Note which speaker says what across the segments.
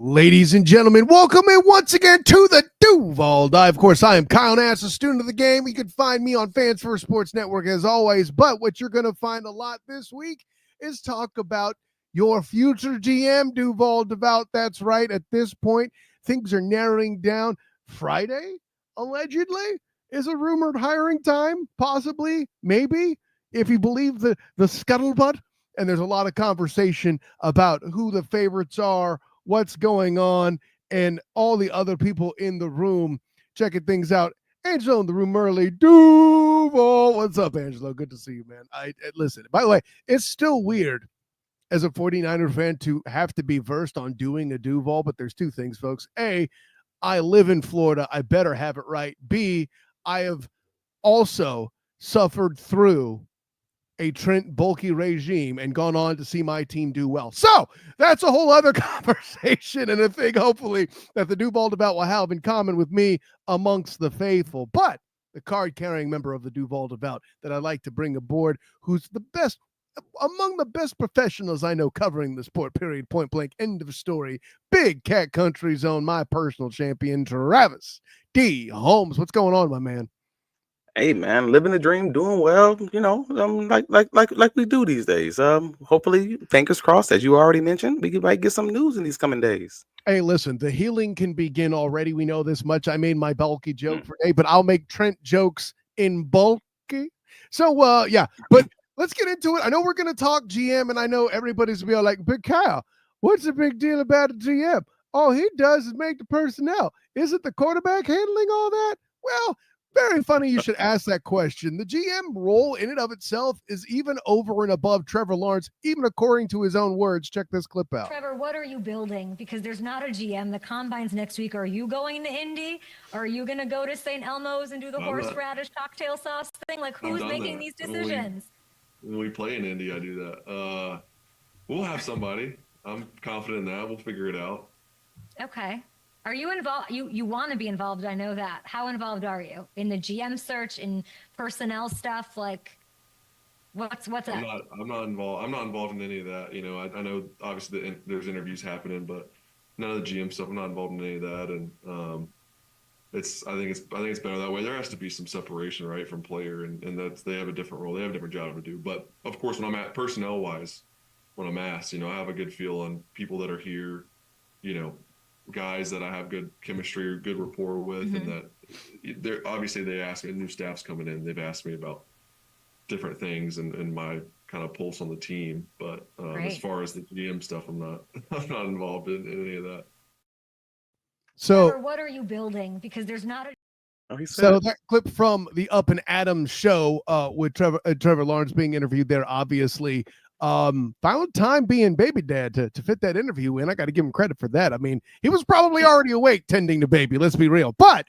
Speaker 1: Ladies and gentlemen, welcome in once again to the Duval Dive. Of course, I am Kyle Nass, a student of the game. You can find me on Fans First Sports Network as always. But what you're going to find a lot this week is talk about your future GM, Duval Devout. That's right. At this point, things are narrowing down. Friday, allegedly, is a rumored hiring time. Possibly, maybe, if you believe the scuttlebutt. And there's a lot of conversation about who the favorites are, what's going on, and all the other people in the room checking things out. Angelo in the room early. Duval. What's up, Angelo? Good to see you, man. Listen, by the way, it's still weird as a 49er fan to have to be versed on doing a Duval, but there's two things, folks. A, I live in Florida. I better have it right. B, I have also suffered through a Trent bulky regime and gone on to see my team do well. So that's a whole other conversation and a thing, hopefully, that the Duval Devout will have in common with me amongst the faithful. But the card-carrying member of the Duval Devout that I like to bring aboard, who's the best, among the best professionals I know covering the sport, period, point blank, end of story. Big Cat Country Zone, my personal champion, Travis D. Holmes. What's going on, my man?
Speaker 2: Hey man, living the dream, doing well, like we do these days. Hopefully, fingers crossed, as you already mentioned, we might get some news in these coming days.
Speaker 1: Hey, listen, the healing can begin already. We know this much. I made my bulky joke for today, but I'll make Trent jokes in bulky. So, yeah, but let's get into it. I know we're going to talk GM, and I know everybody's going to be like, but Kyle, what's the big deal about a GM? All he does is make the personnel. Isn't the quarterback handling all that? Well, very funny you should ask that question. The GM role in and of itself is even over and above Trevor Lawrence, even according to his own words. Check this clip out.
Speaker 3: Trevor, what are you building? Because there's not a GM. The combine's next week. Are you going to Indy? Are you going to go to St. Elmo's and do the horseradish cocktail sauce thing? Like, who's making these decisions?
Speaker 4: When we play in Indy, I do that. We'll have somebody. I'm confident in that. We'll figure it out.
Speaker 3: Okay. Are you involved? You want to be involved. I know that. How involved are you in the GM search, in personnel stuff? Like, what's that?
Speaker 4: I'm not involved. I'm not involved in any of that. You know, I know obviously there's interviews happening, but none of the GM stuff. I'm not involved in any of that, and I think it's better that way. There has to be some separation, right, from player, and that's they have a different role. They have a different job to do. But of course, when I'm at personnel wise, when I'm asked, I have a good feel on people that are here, guys that I have good chemistry or good rapport with, and that they're obviously they ask me, new staff's coming in, they've asked me about different things and my kind of pulse on the team. But as far as the GM stuff, I'm not involved in any of that.
Speaker 1: So
Speaker 3: Trevor, what are you building? Because there's not a
Speaker 1: So that clip from the Up and Adams show with Trevor Lawrence being interviewed there, obviously found time being baby dad to fit that interview in. I got to give him credit for that. I mean, he was probably already awake tending to baby, let's be real. But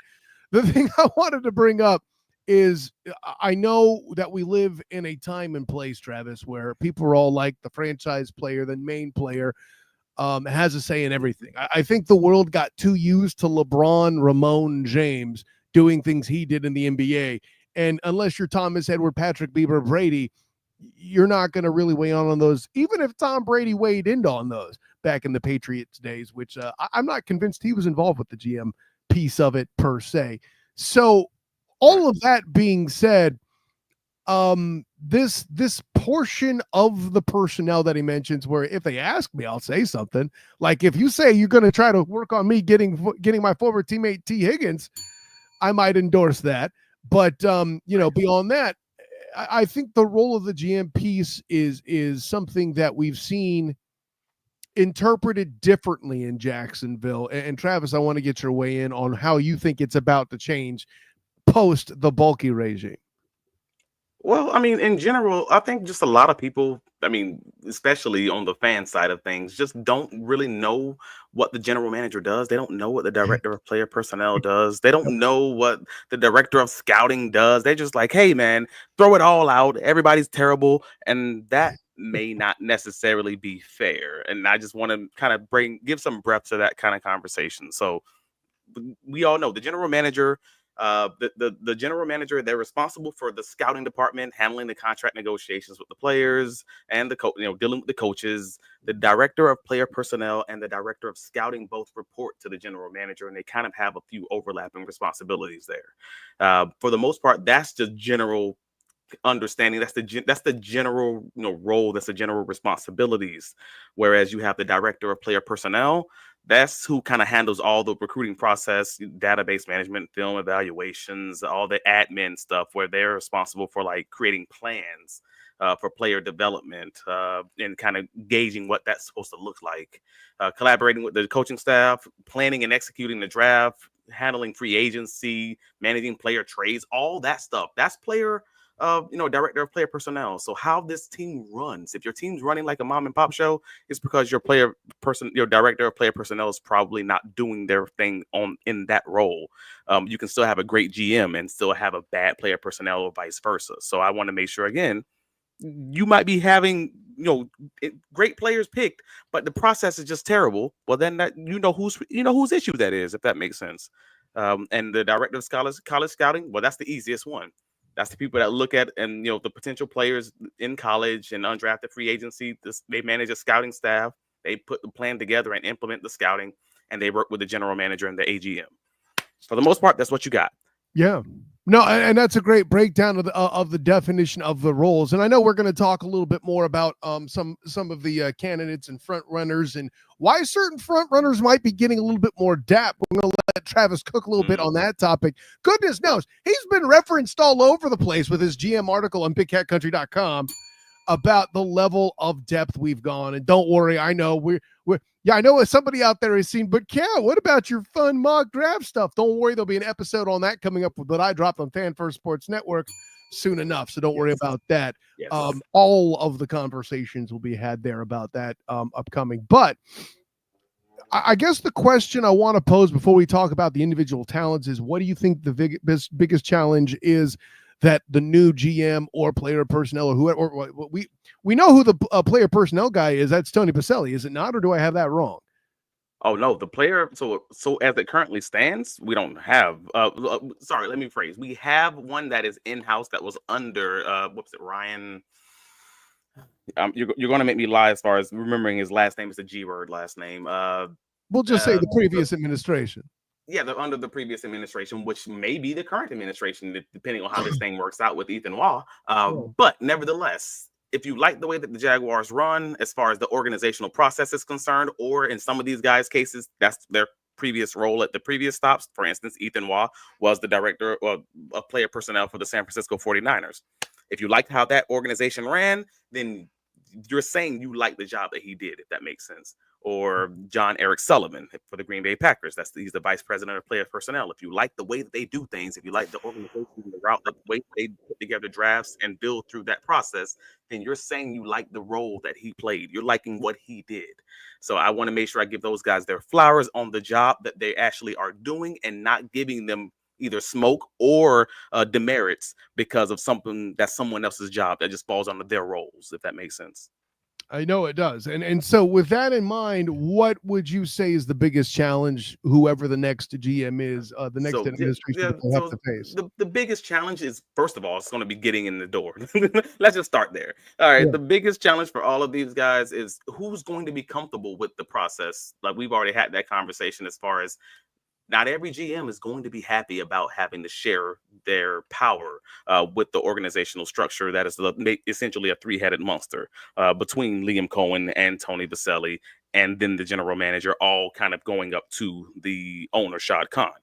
Speaker 1: the thing I wanted to bring up is I know that we live in a time and place, Travis, where people are all like the franchise player, the main player has a say in everything. I think the world got too used to LeBron, Ramon, James doing things he did in the NBA. And unless you're Thomas Edward, Patrick Bieber, Brady, you're not going to really weigh on those, even if Tom Brady weighed in on those back in the Patriots days, which I'm not convinced he was involved with the GM piece of it per se. So all of that being said, this portion of the personnel that he mentions, where if they ask me, I'll say something. Like if you say you're going to try to work on me getting my former teammate T. Higgins, I might endorse that. But beyond that, I think the role of the GM piece is something that we've seen interpreted differently in Jacksonville. And Travis, I want to get your way in on how you think it's about to change post the bulky regime.
Speaker 2: Well, I mean, in general, I think just a lot of people, I mean, especially on the fan side of things, just don't really know what the general manager does. They don't know what the director of player personnel does. They don't know what the director of scouting does. They're just like, hey, man, throw it all out. Everybody's terrible. And that may not necessarily be fair. And I just want to kind of give some breadth to that kind of conversation. So we all know the general manager The general manager, they're responsible for the scouting department, handling the contract negotiations with the players and dealing with the coaches. The director of player personnel and the director of scouting both report to the general manager, and they kind of have a few overlapping responsibilities there. For the most part, that's the general understanding. That's the general role. That's the general responsibilities. Whereas you have the director of player personnel. That's who kind of handles all the recruiting process, database management, film evaluations, all the admin stuff, where they're responsible for like creating plans for player development and kind of gauging what that's supposed to look like, collaborating with the coaching staff, planning and executing the draft, handling free agency, managing player trades, all that stuff. That's director of player personnel. So how this team runs, if your team's running like a mom and pop show, it's because your director of player personnel is probably not doing their thing in that role. You can still have a great GM and still have a bad player personnel or vice versa. So I want to make sure, again, you might be having great players picked, but the process is just terrible. Well, then that whose issue that is, if that makes sense. And the director of college scouting, well, that's the easiest one. That's the people that look at and the potential players in college and undrafted free agency. They manage a scouting staff. They put the plan together and implement the scouting, and they work with the general manager and the AGM. For the most part, that's what you got.
Speaker 1: Yeah. No, and that's a great breakdown of the definition of the roles. And I know we're going to talk a little bit more about some of the candidates and front runners and why certain front runners might be getting a little bit more dap. We're going to let Travis cook a little bit on that topic. Goodness knows, he's been referenced all over the place with his GM article on BigCatCountry.com about the level of depth we've gone. And don't worry, I know I know somebody out there has seen, but Cal, what about your fun mock draft stuff? Don't worry, there'll be an episode on that coming up that I dropped on Fan First Sports Network soon enough. So don't worry about that.
Speaker 2: Yes.
Speaker 1: All of the conversations will be had there about that upcoming. But I guess the question I want to pose before we talk about the individual talents is, what do you think the biggest challenge is that the new GM or player personnel or whoever, or we know who the player personnel guy is? That's Tony Pacelli, is it not? Or do I have that wrong?
Speaker 2: Oh no, the player. So as it currently stands, we don't have. Sorry, let me phrase. We have one that is in house that was under. Ryan. You're going to make me lie as far as remembering his last name. It's a G word last name.
Speaker 1: We'll just say the previous administration.
Speaker 2: Yeah, they're under the previous administration, which may be the current administration, depending on how this thing works out with Ethan Waugh. But nevertheless, if you like the way that the Jaguars run, as far as the organizational process is concerned, or in some of these guys' cases, that's their previous role at the previous stops. For instance, Ethan Waugh was the director of player personnel for the San Francisco 49ers. If you liked how that organization ran, then you're saying you like the job that he did, if that makes sense. Or John Eric Sullivan for the Green Bay Packers. He's the vice president of player personnel. If you like the way that they do things, if you like the organization, the route, the way they put together drafts and build through that process, then you're saying you like the role that he played. You're liking what he did. So I want to make sure I give those guys their flowers on the job that they actually are doing, and not giving them either smoke or demerits because of something that's someone else's job that just falls under their roles, if that makes sense.
Speaker 1: I know it does. And so with that in mind, what would you say is the biggest challenge, whoever the next GM is, the next administration will have to face?
Speaker 2: The biggest challenge is, first of all, it's going to be getting in the door. Let's just start there. All right. Yeah. The biggest challenge for all of these guys is who's going to be comfortable with the process. Like, we've already had that conversation as far as not every GM is going to be happy about having to share their power with the organizational structure that is essentially a three-headed monster between Liam Cohen and Tony Vaselli, and then the general manager, all kind of going up to the owner, Shad Khan.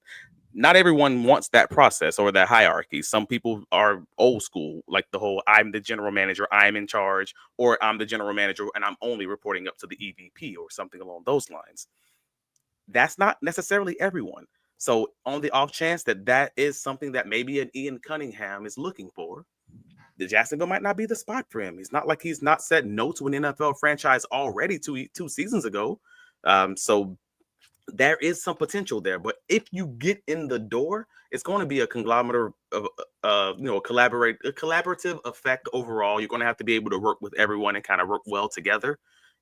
Speaker 2: Not everyone wants that process or that hierarchy. Some people are old school, like the whole I'm the general manager, I'm in charge, or I'm the general manager and I'm only reporting up to the EVP or something along those lines. That's not necessarily everyone. So on the off chance that is something that maybe an Ian Cunningham is looking for, the Jacksonville might not be the spot for him. It's not like he's not said no to an NFL franchise already two seasons ago. So there is some potential there. But if you get in the door, it's going to be a conglomerate of a collaborative effect overall. You're going to have to be able to work with everyone and kind of work well together.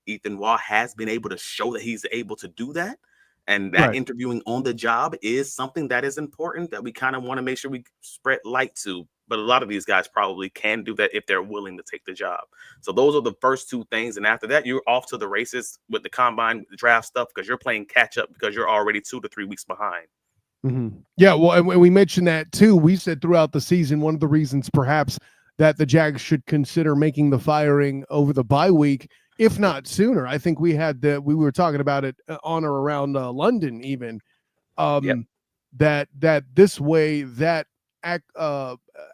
Speaker 2: Ethan Waugh has been able to show that he's able to do that. And that interviewing on the job is something that is important that we kind of want to make sure we spread light to. But a lot of these guys probably can do that if they're willing to take the job. So those are the first two things. And after that, you're off to the races with the combine, the draft stuff, because you're playing catch up because you're already 2 to 3 weeks behind.
Speaker 1: Mm-hmm. Yeah, well, and we mentioned that too. We said throughout the season, one of the reasons perhaps that the Jags should consider making the firing over the bye week, if not sooner. I think we were talking about it on or around London even, that this way that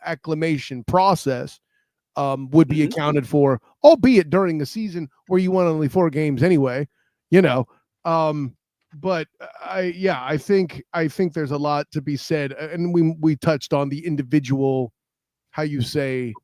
Speaker 1: acclimation process would be accounted for, albeit during the season where you won only 4 games anyway, but I think there's a lot to be said, and we touched on the individual, how you say,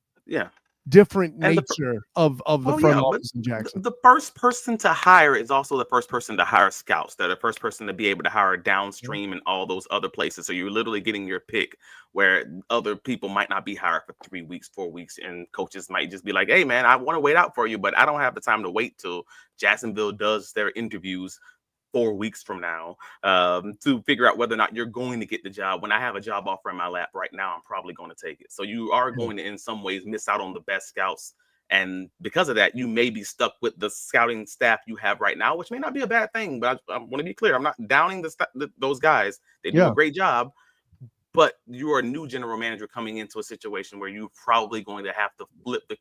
Speaker 1: different nature of the front office in Jackson.
Speaker 2: The first person to hire is also the first person to hire scouts. They're the first person to be able to hire downstream and all those other places. So you're literally getting your pick where other people might not be hired for 3 weeks, 4 weeks, and coaches might just be like, hey man, I want to wait out for you, but I don't have the time to wait till Jacksonville does their interviews 4 weeks from now to figure out whether or not you're going to get the job. When I have a job offer in my lap right now, I'm probably going to take it. So you are going to, in some ways, miss out on the best scouts. And because of that, you may be stuck with the scouting staff you have right now, which may not be a bad thing. But I want to be clear. I'm not downing those guys. They do a great job. But you're a new general manager coming into a situation where you're probably going to have to flip the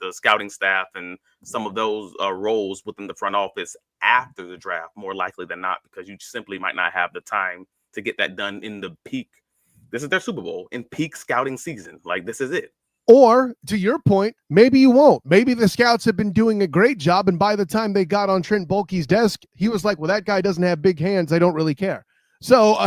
Speaker 2: the scouting staff and some of those roles within the front office after the draft, more likely than not, because you simply might not have the time to get that done in the peak. This is their Super Bowl in peak scouting season. Like, this is it.
Speaker 1: Or to your point, maybe you won't. Maybe the scouts have been doing a great job, and by the time they got on Trent Baalke's desk, he was like, well, that guy doesn't have big hands. I don't really care. So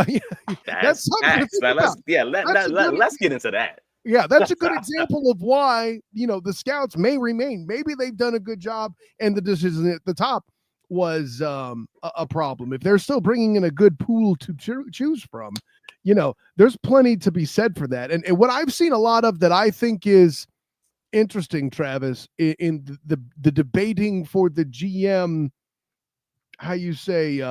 Speaker 1: that's something
Speaker 2: let's get into that.
Speaker 1: Yeah, that's a good example of why, the scouts may remain. Maybe they've done a good job and the decision at the top was a problem. If they're still bringing in a good pool to choose from, there's plenty to be said for that. And what I've seen a lot of that I think is interesting, Travis, in the debating for the GM, how you say,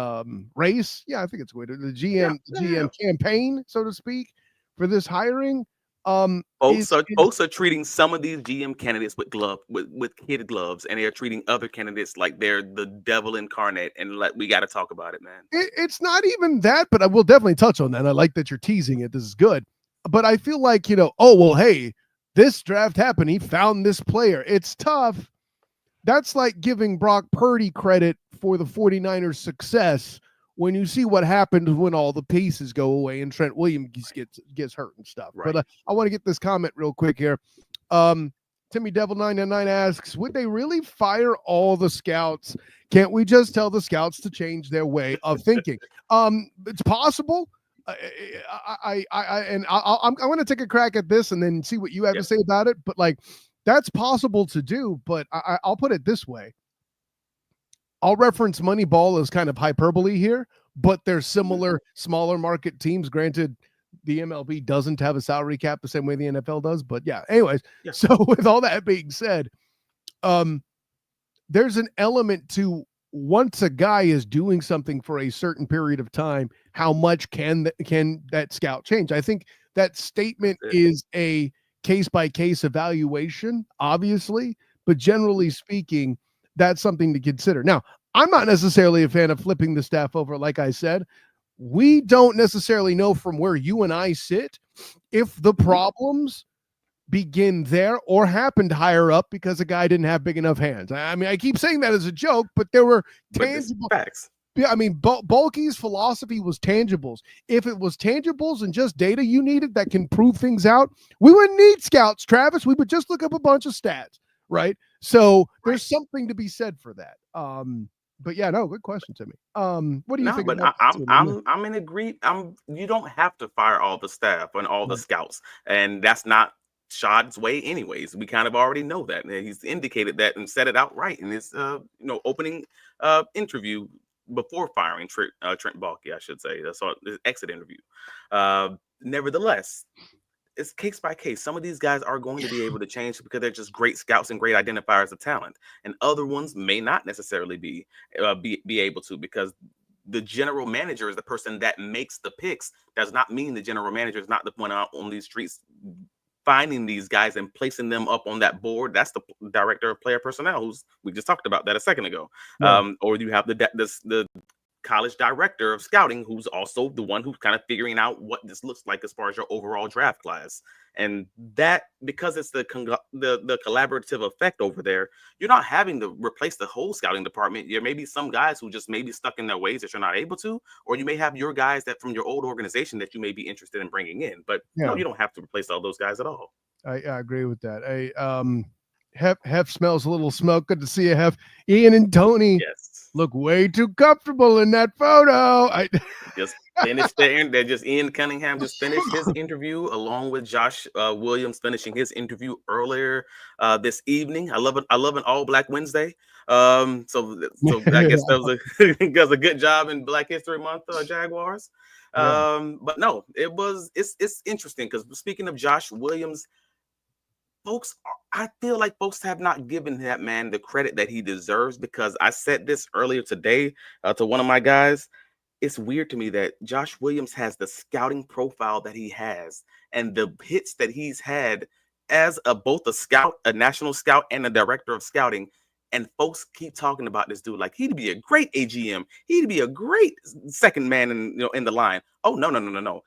Speaker 1: race. Yeah, I think it's weird. The GM campaign, so to speak, for this hiring.
Speaker 2: Folks are treating some of these GM candidates with kid gloves, and they're treating other candidates like they're the devil incarnate. And we got to talk about it, man.
Speaker 1: It's not even that, but I will definitely touch on that. I like that you're teasing it. This is good. But I feel like, hey, this draft happened. He found this player. It's tough. That's like giving Brock Purdy credit for the 49ers' success when you see what happens when all the pieces go away and Trent Williams gets hurt and stuff. Right. But I want to get this comment real quick here. Timmy Devil 999 asks, would they really fire all the scouts? Can't we just tell the scouts to change their way of thinking? It's possible. I'm going to take a crack at this and then see what you have to say about it. But that's possible to do. But I'll put it this way. I'll reference Moneyball as kind of hyperbole here, but they're similar smaller market teams. Granted, the MLB doesn't have a salary cap the same way the NFL does, but anyways. So with all that being said, there's an element to once a guy is doing something for a certain period of time, how much can that scout change? I think that statement is a case-by-case evaluation, obviously, but generally speaking, that's something to consider. Now, I'm not necessarily a fan of flipping the staff over. Like I said, we don't necessarily know from where you and I sit if the problems begin there or happened higher up because a guy didn't have big enough hands. I mean, I keep saying that as a joke, but there were tangible
Speaker 2: facts.
Speaker 1: Yeah, I mean, Baalke's philosophy was tangibles. If it was tangibles and just data you needed that can prove things out, we wouldn't need scouts, Travis. We would just look up a bunch of stats. Right. So there's something to be said for that. But good question, Timmy. What do you think?
Speaker 2: But I'm in agreement. You don't have to fire all the staff and all the scouts, and that's not Shad's way, anyways. We kind of already know that, and he's indicated that and said it outright in his opening interview before firing Trent Baalke, I should say. That's his exit interview. Nevertheless, it's case by case. Some of these guys are going to be able to change because they're just great scouts and great identifiers of talent, and other ones may not necessarily be able to, because the general manager is the person that makes the picks, does not mean the general manager is not the one out on these streets finding these guys and placing them up on that board. That's the director of player personnel, we just talked about that a second ago. Right. Or you have the college director of scouting, who's also the one who's kind of figuring out what this looks like as far as your overall draft class. And that, because it's the collaborative effect over there, you're not having to replace the whole scouting department. There may be some guys who just may be stuck in their ways that you're not able to, or you may have your guys that from your old organization that you may be interested in bringing in. But no, you don't have to replace all those guys at all.
Speaker 1: I agree with that. Hef smells a little smoke. Good to see you, Hef. Ian and Tony look way too comfortable in that photo.
Speaker 2: Just finished there. Just Ian Cunningham just finished his interview along with Josh Williams finishing his interview earlier this evening. I love it. I love an all Black Wednesday. So I guess that was a good job in Black History Month, Jaguars. But no, it's interesting because speaking of Josh Williams, I feel like folks have not given that man the credit that he deserves, because I said this earlier today to one of my guys. It's weird to me that Josh Williams has the scouting profile that he has and the hits that he's had as both a scout, a national scout, and a director of scouting. And folks keep talking about this dude like he'd be a great AGM. He'd be a great second man in the line. Oh, no.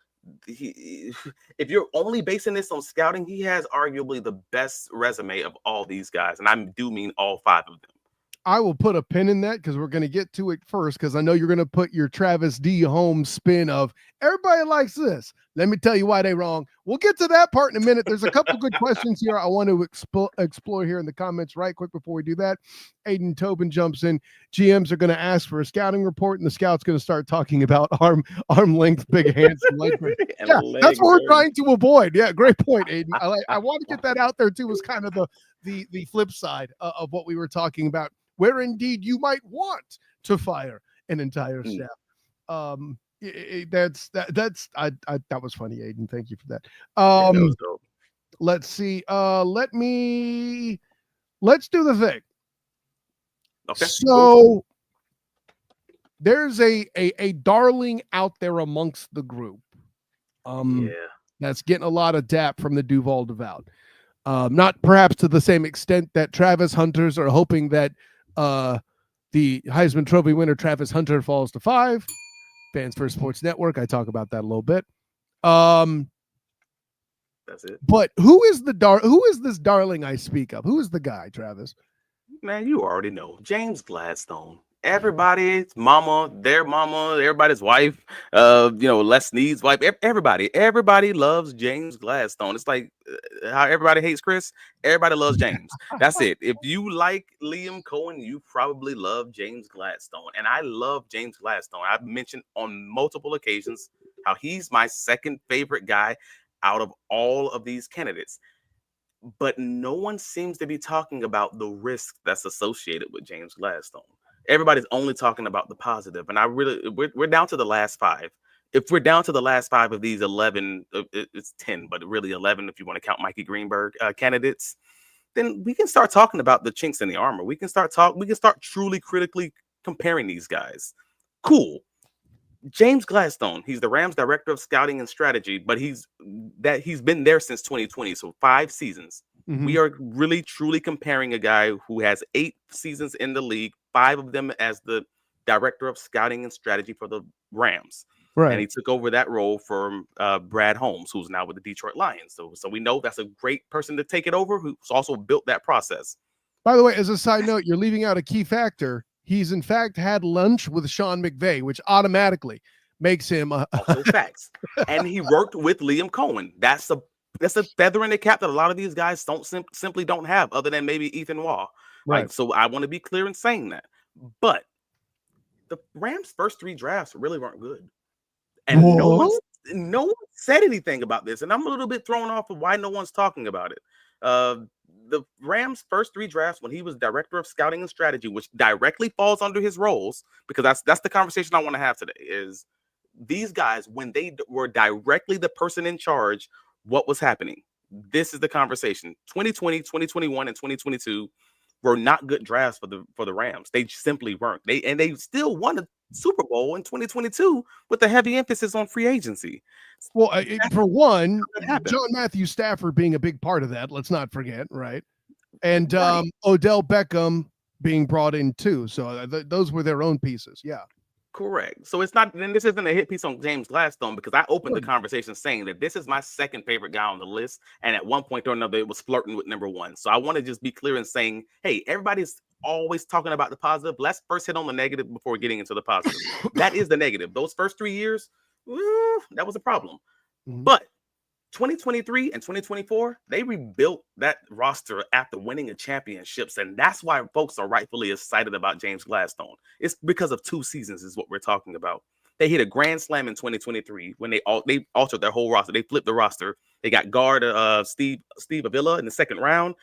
Speaker 2: If you're only basing this on scouting, he has arguably the best resume of all these guys. And I do mean all 5 of them.
Speaker 1: I will put a pin in that because we're going to get to it first, because I know you're going to put your Travis D. Holmes spin of everybody likes this. Let me tell you why they wrong. We'll get to that part in a minute. There's a couple good questions here I want to explore here in the comments right quick before we do that. Aiden Tobin jumps in. GMs are going to ask for a scouting report, and the scout's going to start talking about arm length, big hands, and leg. Yeah, that's what we're trying to avoid. Yeah, great point, Aiden. I want to get that out there too, as kind of the flip side of what we were talking about, where indeed you might want to fire an entire staff. That was funny, Aiden. Thank you for that.
Speaker 2: That was dope.
Speaker 1: Let's see. Let's do the thing.
Speaker 2: Okay.
Speaker 1: So there's a darling out there amongst the group. That's getting a lot of dap from the Duval Devout. Not perhaps to the same extent that Travis Hunters are hoping that the Heisman Trophy winner Travis Hunter falls to 5. Fans First Sports Network. I talk about that a little bit.
Speaker 2: That's it.
Speaker 1: But who is this darling I speak of? Who is the guy, Travis?
Speaker 2: Man, you already know. James Gladstone. Everybody's mama, their mama, everybody's wife, Les Snead's wife, everybody loves James Gladstone. It's like how everybody hates Chris, everybody loves James. That's it. If you like Liam Cohen, you probably love James Gladstone. And I love James Gladstone. I've mentioned on multiple occasions how he's my second favorite guy out of all of these candidates. But no one seems to be talking about the risk that's associated with James Gladstone. Everybody's only talking about the positive. And we're down to the last 5. If we're down to the last 5 of these 11, it's 10, but really 11 if you want to count Mikey Greenberg candidates, then we can start talking about the chinks in the armor. We can start truly critically comparing these guys. Cool. James Gladstone, he's the Rams director of scouting and strategy, but he's been there since 2020, so 5 seasons. Mm-hmm. We are really truly comparing a guy who has 8 seasons in the league, 5 of them as the director of scouting and strategy for the Rams. Right. And he took over that role from Brad Holmes, who's now with the Detroit Lions. So we know that's a great person to take it over, who's also built that process.
Speaker 1: By the way, as a side note, you're leaving out a key factor. He's in fact had lunch with Sean McVay, which automatically makes him
Speaker 2: also facts. And he worked with Liam Cohen. That's a feather in the cap that a lot of these guys simply don't have, other than maybe Ethan Waugh. Right. So I want to be clear in saying that. But the Rams' first 3 drafts really weren't good. And no one said anything about this. And I'm a little bit thrown off of why no one's talking about it. The Rams' first 3 drafts, when he was director of scouting and strategy, which directly falls under his roles, because that's the conversation I want to have today, is these guys, when they were directly the person in charge, what was happening? This is the conversation. 2020, 2021, and 2022 were not good drafts for the Rams. They simply weren't. They still won Super Bowl in 2022 with a heavy emphasis on free agency.
Speaker 1: Well, for one,
Speaker 2: That happened.
Speaker 1: John Matthew Stafford being a big part of that, let's not forget, right? And
Speaker 2: Right.
Speaker 1: Odell Beckham being brought in too. So those were their own pieces. Yeah.
Speaker 2: Correct. So it's not, and this isn't a hit piece on James Gladstone, because I opened the
Speaker 1: Good.
Speaker 2: conversation saying that this is my second favorite guy on the list. And at one point or another, it was flirting with number one. So I want to just be clear in saying, hey, everybody's always talking about the positive. Let's first hit on the negative before getting into the positive. That is the negative. Those first 3 years, that was a problem.
Speaker 1: Mhm.
Speaker 2: But 2023 and 2024, they rebuilt that roster after winning the championships. And that's why folks are rightfully excited about James Gladstone. It's because of 2 seasons is what we're talking about. They hit a grand slam in 2023 when they altered their whole roster. They flipped the roster. They got guard Steve Avila in the second round,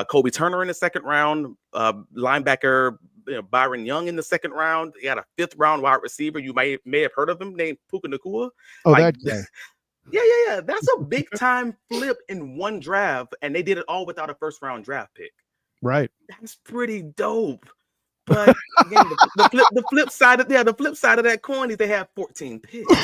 Speaker 2: Kobe Turner in the second round, linebacker Byron Young in the second round. They got a 5th round wide receiver. You may have heard of him, named Puka Nacua.
Speaker 1: Oh, that guy.
Speaker 2: Yeah. That's a big time flip in one draft, and they did it all without a 1st round draft pick.
Speaker 1: Right.
Speaker 2: That's pretty dope. But again, the flip side of that coin is they have 14 picks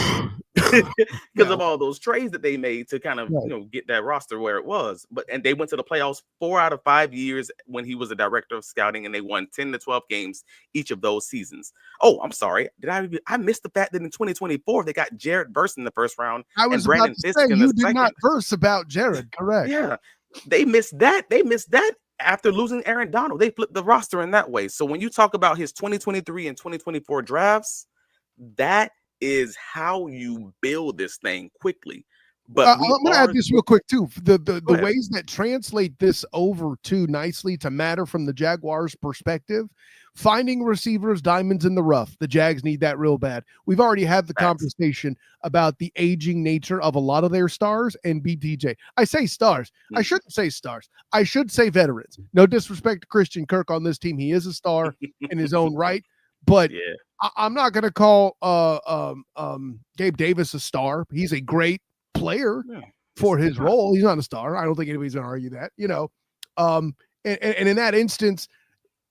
Speaker 2: because of all those trades that they made to kind of get that roster where it was. And they went to the playoffs 4 out of 5 years when he was a director of scouting, and they won 10 to 12 games each of those seasons. Oh, I'm sorry, I missed the fact that in 2024 they got Jared Verse in the 1st round.
Speaker 1: I was
Speaker 2: and Brandon
Speaker 1: about to
Speaker 2: Fisk
Speaker 1: say
Speaker 2: in the
Speaker 1: you did
Speaker 2: second.
Speaker 1: not verse about Jared, correct?
Speaker 2: Yeah, they missed that. After losing Aaron Donald, they flipped the roster in that way. So when you talk about his 2023 and 2024 drafts, that is how you build this thing quickly. But
Speaker 1: I'm going to add this real quick too. The ways that translate this over too nicely to matter from the Jaguars' perspective. Finding receivers, diamonds in the rough. The Jags need that real bad. We've already had the conversation about the aging nature of a lot of their stars and BTJ. I say stars. I shouldn't say stars. I should say veterans. No disrespect to Christian Kirk on this team. He is a star in his own right. But I'm not going to call Gabe Davis a star. He's a great player for his role. He's not a star. I don't think anybody's going to argue that, and in that instance,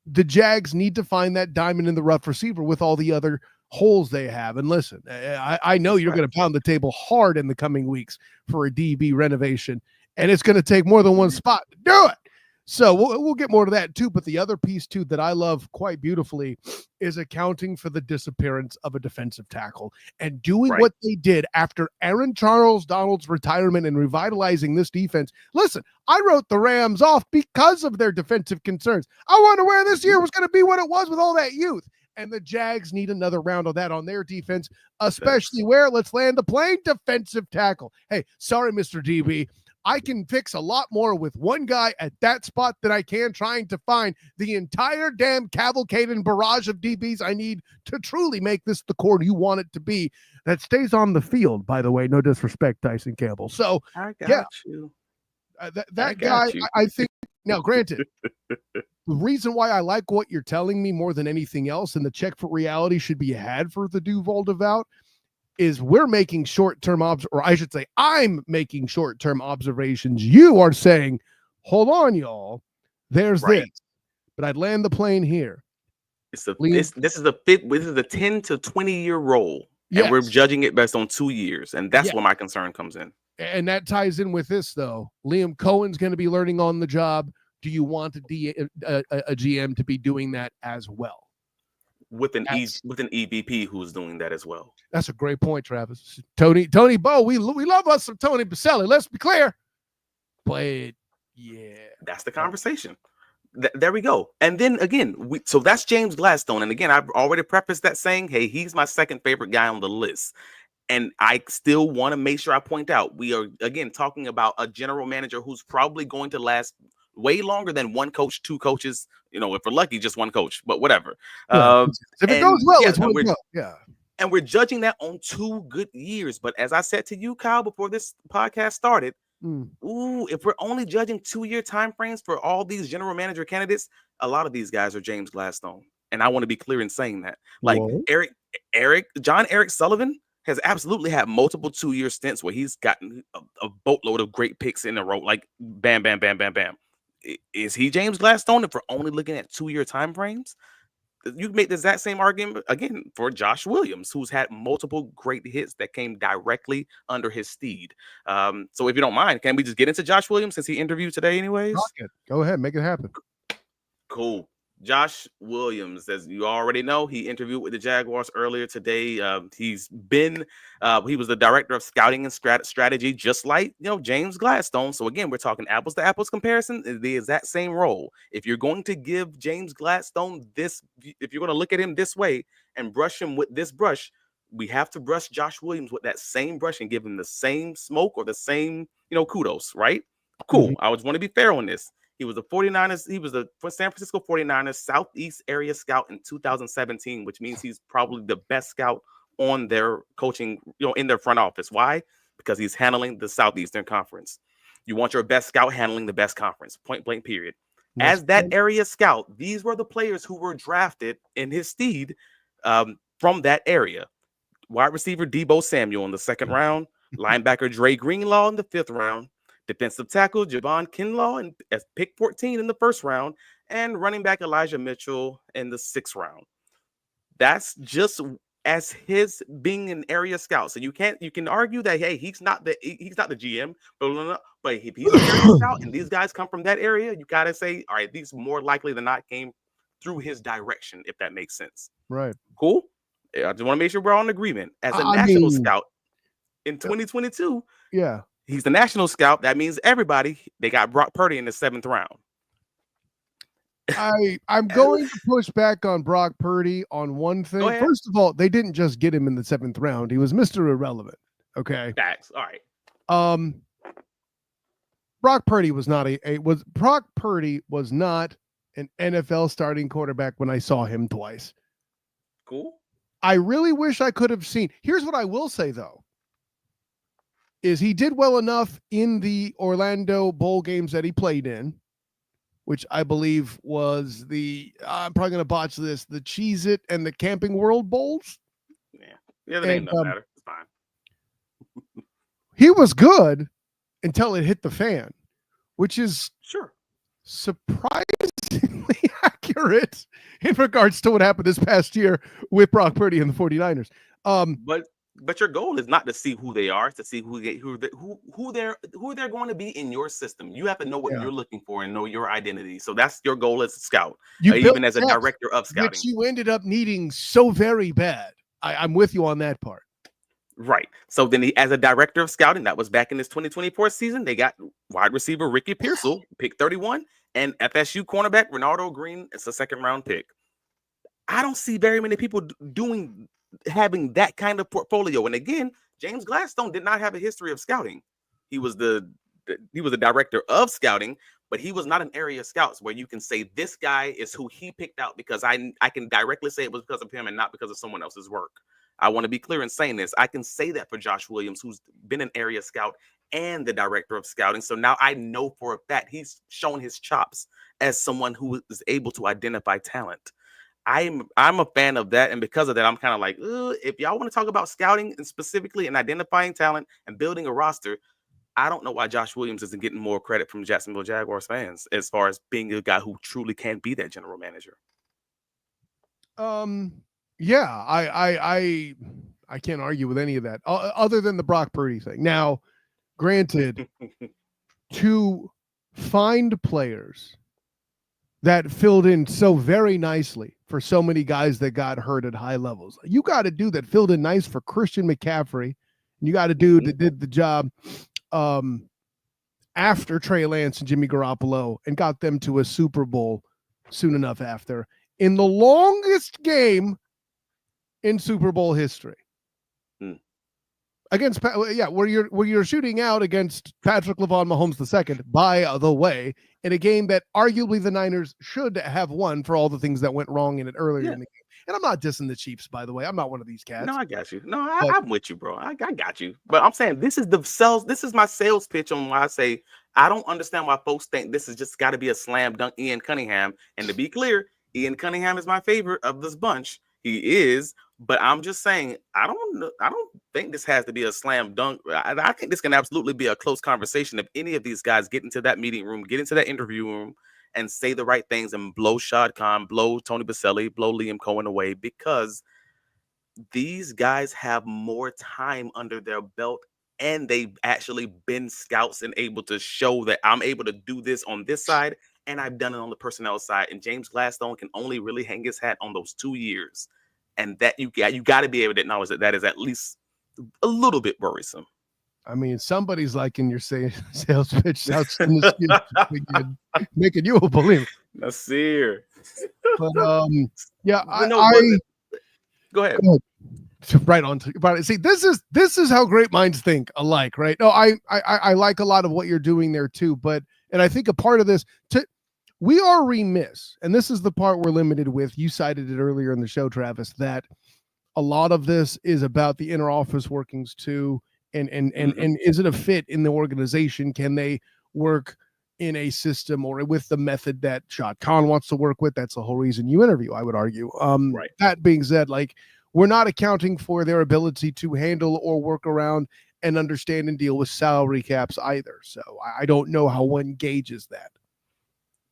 Speaker 1: the Jags need to find that diamond in the rough receiver with all the other holes they have. And listen, I know you're going to pound the table hard in the coming weeks for a DB renovation, and it's going to take more than one spot to do it. So we'll get more to that too. But the other piece too that I love quite beautifully is accounting for the disappearance of a defensive tackle and doing what they did after Aaron Charles Donald's retirement and revitalizing this defense. Listen, I wrote the Rams off because of their defensive concerns. I wonder where this year was going to be what it was with all that youth. And the Jags need another round of that on their defense, especially where, let's land the plane, defensive tackle. Hey, sorry, Mr. DB. I can fix a lot more with one guy at that spot than I can trying to find the entire damn cavalcade and barrage of DBs I need to truly make this the core you want it to be that stays on the field, by the way. No disrespect, Tyson Campbell. So,
Speaker 2: I got you.
Speaker 1: That guy, I think, now granted, the reason why I like what you're telling me more than anything else, and the check for reality should be had for the Duval Devout, is we're making short-term or I should say I'm making short-term observations. You are saying, hold on, y'all. There's this. But I'd land the plane here.
Speaker 2: This is the 10 to 20 year roll. And we're judging it based on 2 years. And that's where my concern comes in.
Speaker 1: And that ties in with this, though. Liam Cohen's going to be learning on the job. Do you want a GM to be doing that as well?
Speaker 2: With an EVP who's doing that as well.
Speaker 1: That's a great point, Travis. Tony Bo, we love us some Tony Baselli. Let's be clear. But
Speaker 2: that's the conversation. There we go. And then again, so that's James Gladstone. And again, I've already prefaced that saying, hey, he's my second favorite guy on the list. And I still want to make sure I point out, we are again talking about a general manager who's probably going to last way longer than one coach, 2 coaches, if we're lucky, just one coach, but whatever.
Speaker 1: If it goes well, it's one go. Yeah.
Speaker 2: And we're judging that on 2 good years. But as I said to you, Kyle, before this podcast started, if we're only judging 2-year time frames for all these general manager candidates, a lot of these guys are James Gladstone. And I want to be clear in saying that. Like John Eric Sullivan has absolutely had multiple 2-year stints where he's gotten a boatload of great picks in a row, like bam, bam, bam, bam, bam. Is he James Gladstone if we're only looking at 2-year time frames? you can make the exact same argument again for Josh Williams, who's had multiple great hits that came directly under his steed. So if you don't mind, can we just get into Josh Williams since he interviewed today anyways?
Speaker 1: Rock it. Go ahead, make it happen.
Speaker 2: Cool. Josh Williams, as you already know, he interviewed with the Jaguars earlier today. He was the director of scouting and strategy, just like James Gladstone. So again, we're talking apples to apples comparison, the exact same role. If you're going to give James Gladstone if you're going to look at him this way and brush him with this brush, we have to brush Josh Williams with that same brush and give him the same smoke or the same kudos, right? Cool.
Speaker 1: Mhm.
Speaker 2: I just want to be fair on this. He was the 49ers. He was the San Francisco 49ers Southeast area scout in 2017, which means he's probably the best scout on their coaching, in their front office. Why? Because he's handling the Southeastern Conference. You want your best scout handling the best conference, point blank, period. As that area scout, these were the players who were drafted in his steed from that area. Wide receiver Deebo Samuel in the 2nd round, linebacker Dre Greenlaw in the 5th round, defensive tackle Javon Kinlaw as pick 14 in the 1st round, and running back Elijah Mitchell in the 6th round. That's just as his being an area scout. So you can argue that hey, he's not the GM, but if he's an area scout and these guys come from that area, you gotta say, all right, these more likely than not came through his direction, if that makes sense.
Speaker 1: Right.
Speaker 2: Cool. I just want to make sure we're all in agreement. As a national scout in 2022,
Speaker 1: yeah.
Speaker 2: He's the national scout. That means they got Brock Purdy in the 7th round.
Speaker 1: I'm going to push back on Brock Purdy on one thing. First of all, they didn't just get him in the 7th round. He was Mr. Irrelevant. Okay.
Speaker 2: Facts. All right.
Speaker 1: Brock Purdy was not Brock Purdy was not an NFL starting quarterback when I saw him twice.
Speaker 2: Cool.
Speaker 1: I really wish I could have seen. Here's what I will say though. Is he did well enough in the Orlando bowl games that he played in, which I believe was I'm probably going to botch this, the Cheez-It and the Camping World Bowls.
Speaker 2: Yeah, the name doesn't matter. It's fine.
Speaker 1: He was good until it hit the fan, which is surprisingly accurate in regards to what happened this past year with Brock Purdy and the 49ers.
Speaker 2: But your goal is not to see who they are, it's to see who they're going to be in your system. You have to know what you're looking for and know your identity. So that's your goal as a scout, even as a director of scouting.
Speaker 1: Which you ended up needing so very bad. I'm with you on that part.
Speaker 2: Right. So then as a director of scouting, that was back in this 2024 season, they got wide receiver Ricky Pearsall, pick 31, and FSU cornerback Renardo Green. It's a 2nd round pick. I don't see very many people having that kind of portfolio. And again, James Gladstone did not have a history of scouting. He was the director of scouting, but he was not an area scout where you can say this guy is who he picked out because I can directly say it was because of him and not because of someone else's work. I want to be clear in saying this. I can say that for Josh Williams, who's been an area scout and the director of scouting. So now I know for a fact he's shown his chops as someone who is able to identify talent. I'm a fan of that, and because of that, I'm kind of like, if y'all want to talk about scouting and specifically and identifying talent and building a roster, I don't know why Josh Williams isn't getting more credit from Jacksonville Jaguars fans as far as being a guy who truly can be that general manager.
Speaker 1: Yeah, I can't argue with any of that, other than the Brock Purdy thing. Now, granted, to find players that filled in so very nicely for so many guys that got hurt at high levels. You got to do that filled in nice for Christian McCaffrey. And you got to do that did the job after Trey Lance and Jimmy Garoppolo and got them to a Super Bowl soon enough after in the longest game in Super Bowl history. Against, where you're shooting out against Patrick LeVon Mahomes II, by the way, in a game that arguably the Niners should have won for all the things that went wrong in it earlier in the game. And I'm not dissing the Chiefs, by the way. I'm not one of these cats.
Speaker 2: No, I got you. No, I'm with you, bro. I got you. But I'm saying this is my sales pitch on why I say I don't understand why folks think this is just got to be a slam dunk Ian Cunningham. And to be clear, Ian Cunningham is my favorite of this bunch. He is, but I'm just saying I don't think this has to be a slam dunk. I think this can absolutely be a close conversation if any of these guys get into that meeting room, get into that interview room, and say the right things and blow Shad Khan, blow Tony Baselli, blow Liam Cohen away, because these guys have more time under their belt and they've actually been scouts and able to show that I'm able to do this on this side and I've done it on the personnel side. And James Gladstone can only really hang his hat on those 2 years. And that you got to be able to acknowledge that that is at least a little bit worrisome.
Speaker 1: I mean, somebody's like in your sales pitch, making you a believer.
Speaker 2: Nasir.
Speaker 1: But yeah,
Speaker 2: Go ahead.
Speaker 1: Right on. See, this is how great minds think alike, right? No, I like a lot of what you're doing there too, and I think a part of this we are remiss, and this is the part we're limited with. You cited it earlier in the show, Travis, that a lot of this is about the inner office workings too, and is it a fit in the organization? Can they work in a system or with the method that Shad Khan wants to work with? That's the whole reason you interview, I would argue.
Speaker 2: Right.
Speaker 1: That being said, like, we're not accounting for their ability to handle or work around and understand and deal with salary caps either. So I don't know how one gauges that.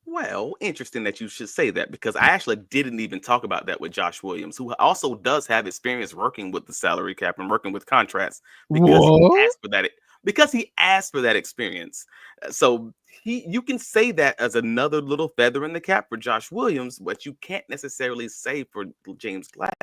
Speaker 2: Well, interesting that you should say that, because I actually didn't even talk about that with Josh Williams, who also does have experience working with the salary cap and working with contracts because he asked for that experience. So you can say that as another little feather in the cap for Josh Williams, but you can't necessarily say for James Gladstone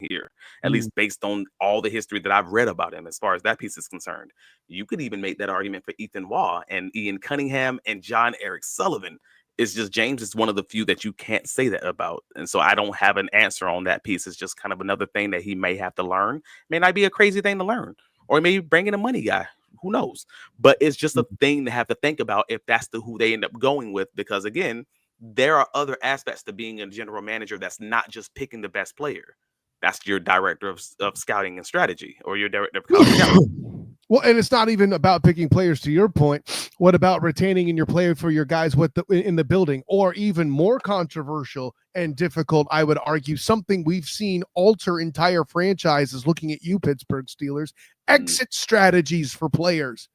Speaker 2: here, at least based on all the history that I've read about him as far as that piece is concerned. You could even make that argument for Ethan Waugh and Ian Cunningham and John Eric Sullivan. It's just James is one of the few that you can't say that about. And so I don't have an answer on that piece. It's just kind of another thing that he may have to learn. May not be a crazy thing to learn, or maybe bring in a money guy. Who knows? But it's just a thing to have to think about if that's who they end up going with, because again, there are other aspects to being a general manager that's not just picking the best player. That's your director of scouting and strategy, or your director of college scouting.
Speaker 1: Well, and it's not even about picking players, to your point. What about retaining in your player for your guys in the building? Or even more controversial and difficult, I would argue, something we've seen alter entire franchises, looking at you, Pittsburgh Steelers, exit strategies for players.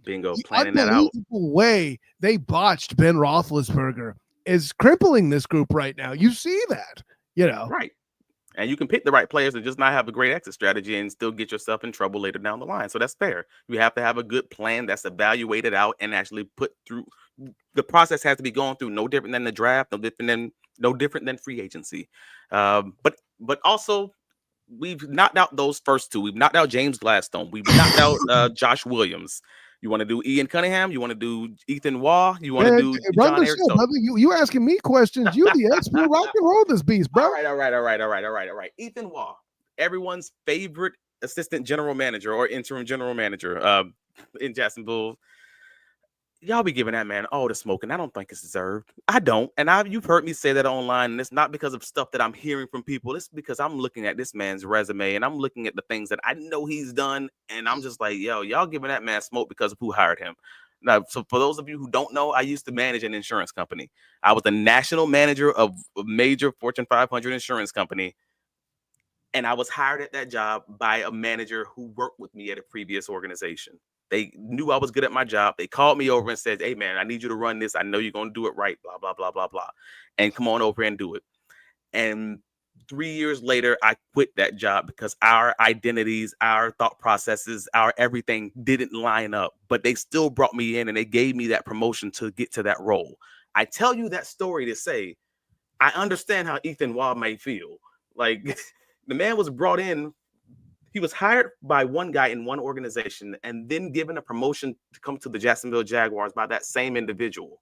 Speaker 2: Bingo, planning that out.
Speaker 1: The way they botched Ben Roethlisberger is crippling this group right now. You see that,
Speaker 2: Right. And you can pick the right players and just not have a great exit strategy and still get yourself in trouble later down the line. So that's fair. You have to have a good plan that's evaluated out and actually put through. The process has to be going through, no different than the draft, no different than free agency. But also, we've knocked out those first two. We've knocked out James Gladstone. We've knocked out Josh Williams. You want to do Ian Cunningham? You want to do Ethan Waugh? You want to do John Eric Sullivan?
Speaker 1: You asking me questions? You the expert. Rock and roll this beast, bro.
Speaker 2: All right. Ethan Waugh, everyone's favorite assistant general manager or interim general manager in Jacksonville. Y'all be giving that man all the smoke, and I don't think it's deserved. I don't. And you've heard me say that online, and it's not because of stuff that I'm hearing from people. It's because I'm looking at this man's resume, and I'm looking at the things that I know he's done, and I'm just like, yo, y'all giving that man smoke because of who hired him. Now, so for those of you who don't know, I used to manage an insurance company. I was the national manager of a major Fortune 500 insurance company, and I was hired at that job by a manager who worked with me at a previous organization. They knew I was good at my job. They called me over and said, hey, man, I need you to run this. I know you're going to do it right, blah, blah, blah, blah, blah. And come on over and do it. And 3 years later, I quit that job because our identities, our thought processes, our everything didn't line up. But they still brought me in and they gave me that promotion to get to that role. I tell you that story to say, I understand how Ethan Waugh may feel. Like, the man was brought in. He was hired by one guy in one organization and then given a promotion to come to the Jacksonville Jaguars by that same individual.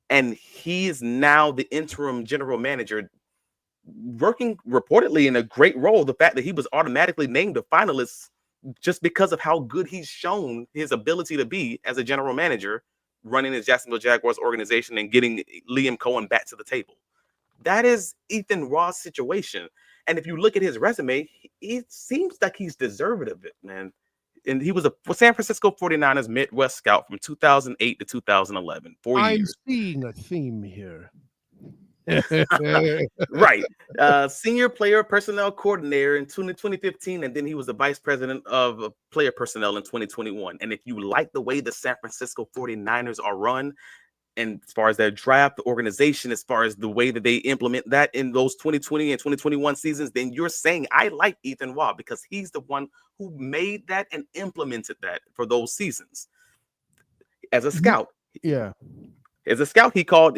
Speaker 2: And he is now the interim general manager, working reportedly in a great role. The fact that he was automatically named a finalist just because of how good he's shown his ability to be as a general manager, running the Jacksonville Jaguars organization and getting Liam Cohen back to the table. That is Ethan Waugh's situation. And if you look at his resume, it seems like he's deserving of it, man. And he was a San Francisco 49ers Midwest scout from 2008 to 2011. 4 years.
Speaker 1: I'm seeing a theme here.
Speaker 2: Right. Senior player personnel coordinator in 2015, and then he was the vice president of player personnel in 2021. And if you like the way the San Francisco 49ers are run, and as far as their draft, the organization, as far as the way that they implement that in those 2020 and 2021 seasons, then you're saying I like Ethan Waugh because he's the one who made that and implemented that for those seasons. As a scout, he called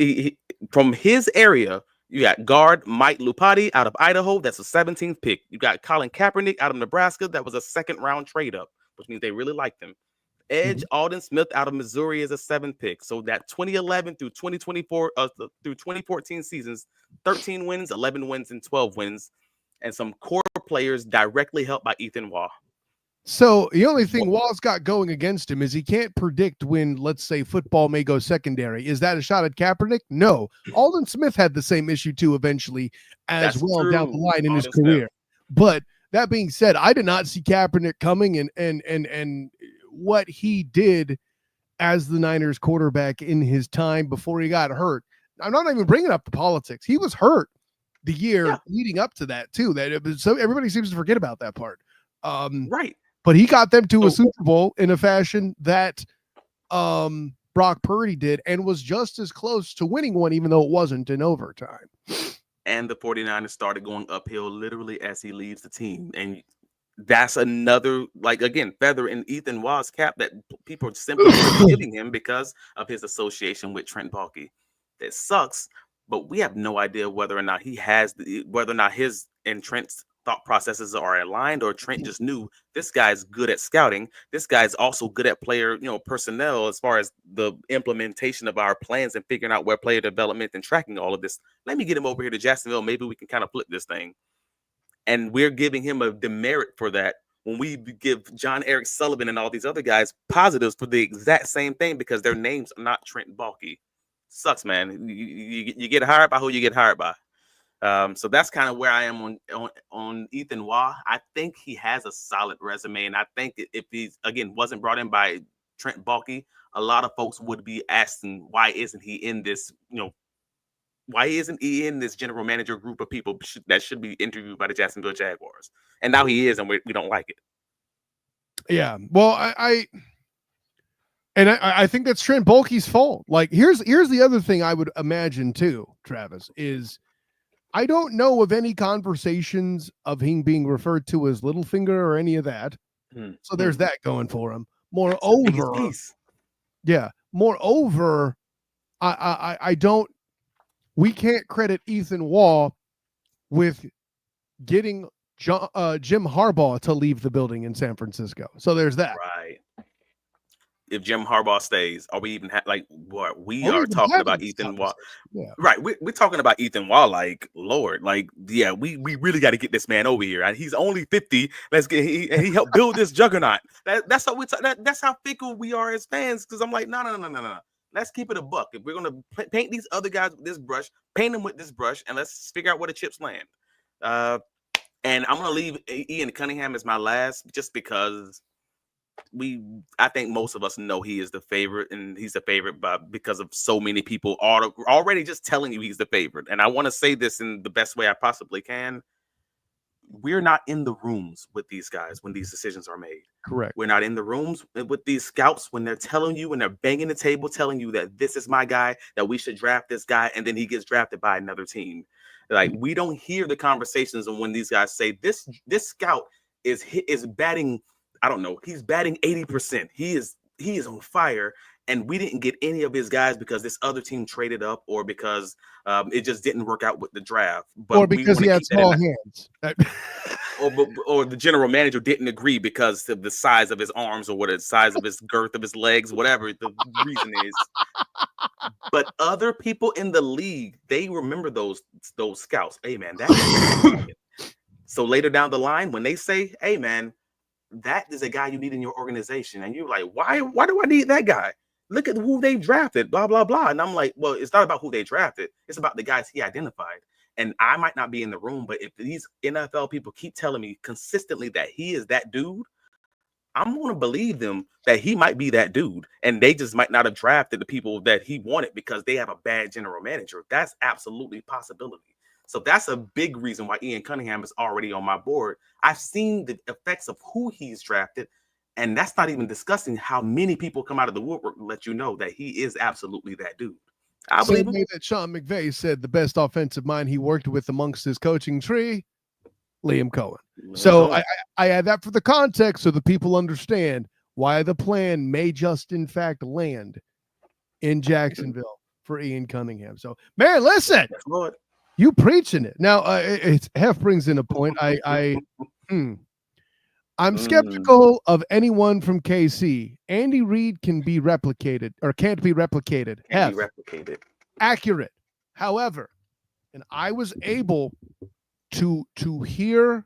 Speaker 2: from his area. You got guard Mike Lupati out of Idaho. That's a 17th pick. You got Colin Kaepernick out of Nebraska. That was a second-round trade-up, which means they really liked him. Edge Alden Smith out of Missouri is a 7th pick. So that 2011 through 2024 through 2014 seasons, 13 wins, 11 wins, and 12 wins, and some core players directly helped by Ethan Waugh.
Speaker 1: So the only thing Waugh's got going against him is he can't predict when, let's say, football may go secondary. Is that a shot at Kaepernick? No. Alden Smith had the same issue too eventually as
Speaker 2: That's
Speaker 1: well
Speaker 2: true.
Speaker 1: down the line in his
Speaker 2: Alden
Speaker 1: career.
Speaker 2: Smith.
Speaker 1: But that being said, I did not see Kaepernick coming and what he did as the Niners quarterback in his time before he got hurt. I'm not even bringing up the politics. He was hurt the year leading up to that too. So everybody seems to forget about that part.
Speaker 2: Right.
Speaker 1: But he got them to a Super Bowl in a fashion that Brock Purdy did and was just as close to winning one, even though it wasn't in overtime.
Speaker 2: And the 49ers started going uphill literally as he leaves the team. And that's another, feather in Ethan Waugh's cap that people are simply giving him because of his association with Trent Baalke. That sucks, but we have no idea whether or not his and Trent's thought processes are aligned, or Trent just knew this guy's good at scouting. This guy's also good at player, personnel as far as the implementation of our plans and figuring out where player development and tracking all of this. Let me get him over here to Jacksonville. Maybe we can kind of flip this thing. And we're giving him a demerit for that when we give John Eric Sullivan and all these other guys positives for the exact same thing because their names are not Trent Baalke. Sucks, man. You get hired by who you get hired by. So that's kind of where I am on Ethan Waugh. I think he has a solid resume, and I think if he's wasn't brought in by Trent Baalke, a lot of folks would be asking why isn't he in this? Why isn't he in this general manager group of people that should be interviewed by the Jacksonville Jaguars? And now he is, and we don't like it.
Speaker 1: Yeah, well, I think that's Trent Baalke's fault. Like, here's the other thing I would imagine too, Travis, is I don't know of any conversations of him being referred to as Littlefinger or any of that. So there's that going for him. Moreover, I don't. We can't credit Ethan Waugh with getting Jim Harbaugh to leave the building in San Francisco. So there's that.
Speaker 2: Right. If Jim Harbaugh stays, are we even we are talking about Ethan Waugh? Yeah. Right. We're talking about Ethan Waugh, like, Lord, we really got to get this man over here. And he's only 50. He helped build this juggernaut. That's how that's how fickle we are as fans. Because I'm like, no. Let's keep it a buck. If we're gonna paint these other guys with this brush, paint them with this brush, and let's figure out where the chips land. And I'm gonna leave Ian Cunningham as my last, just because I think most of us know he is the favorite, and he's the favorite because of so many people are already just telling you he's the favorite. And I want to say this in the best way I possibly can. We're not in the rooms with these guys when these decisions are made.
Speaker 1: Correct.
Speaker 2: We're not in the rooms with these scouts when they're telling you, when they're banging the table, telling you that this is my guy, that we should draft this guy, and then he gets drafted by another team. Like, we don't hear the conversations of when these guys say this scout is batting, I don't know, he's batting 80%. He is on fire. And we didn't get any of his guys because this other team traded up, or because it just didn't work out with the draft.
Speaker 1: Or because he had small hands.
Speaker 2: or the general manager didn't agree because of the size of his arms, or what the size of his girth of his legs, whatever the reason is. But other people in the league, they remember those scouts. Hey, man, so later down the line, when they say, hey, man, that is a guy you need in your organization, and you're like, why do I need that guy? Look at who they drafted, blah, blah, blah. And I'm like, well, it's not about who they drafted. It's about the guys he identified. And I might not be in the room, but if these NFL people keep telling me consistently that he is that dude, I'm going to believe them that he might be that dude. And they just might not have drafted the people that he wanted because they have a bad general manager. That's absolutely a possibility. So that's a big reason why Ian Cunningham is already on my board. I've seen the effects of who he's drafted. And that's not even discussing how many people come out of the woodwork to let you know that he is absolutely that dude. I believe
Speaker 1: Same
Speaker 2: him.
Speaker 1: way that Sean McVay said the best offensive mind he worked with amongst his coaching tree, Liam Cohen. So I add that for the context so the people understand why the plan may just in fact land in Jacksonville for Ian Cunningham. So, man, listen, you preaching it. Now, it's Hef brings in a point. I'm skeptical of anyone from KC. Andy Reid can be replicated or can't be replicated.
Speaker 2: Can't be replicated.
Speaker 1: Accurate. However, and I was able to hear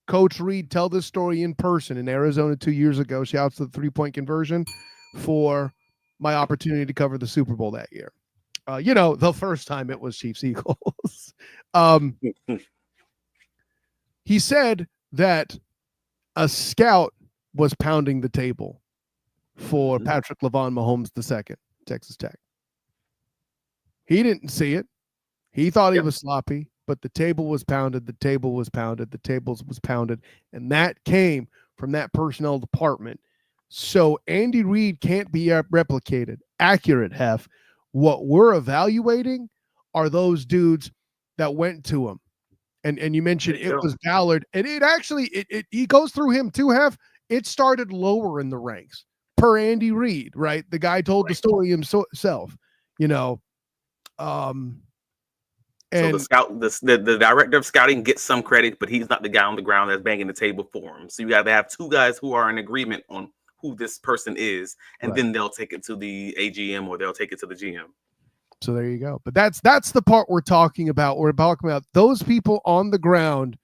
Speaker 1: Coach Reid tell this story in person in Arizona 2 years ago. Shouts to the 3-point conversion for my opportunity to cover the Super Bowl that year. The first time it was Chiefs Eagles. He said that a scout was pounding the table for Patrick LaVon Mahomes II, Texas Tech. He didn't see it. He thought he was sloppy, but the table was pounded, the table was pounded, the tables was pounded, and that came from that personnel department. So Andy Reid can't be replicated. Accurate, Hef. What we're evaluating are those dudes that went to him. And you mentioned it was Ballard, and it actually he goes through him too, Hef. It started lower in the ranks per Andy Reid, right? The guy told the story himself,
Speaker 2: so the scout, the director of scouting gets some credit, but he's not the guy on the ground that's banging the table for him. So you got to have two guys who are in agreement on who this person is, and then they'll take it to the AGM or they'll take it to the GM.
Speaker 1: So there you go. But that's the part we're talking about. We're talking about those people on the ground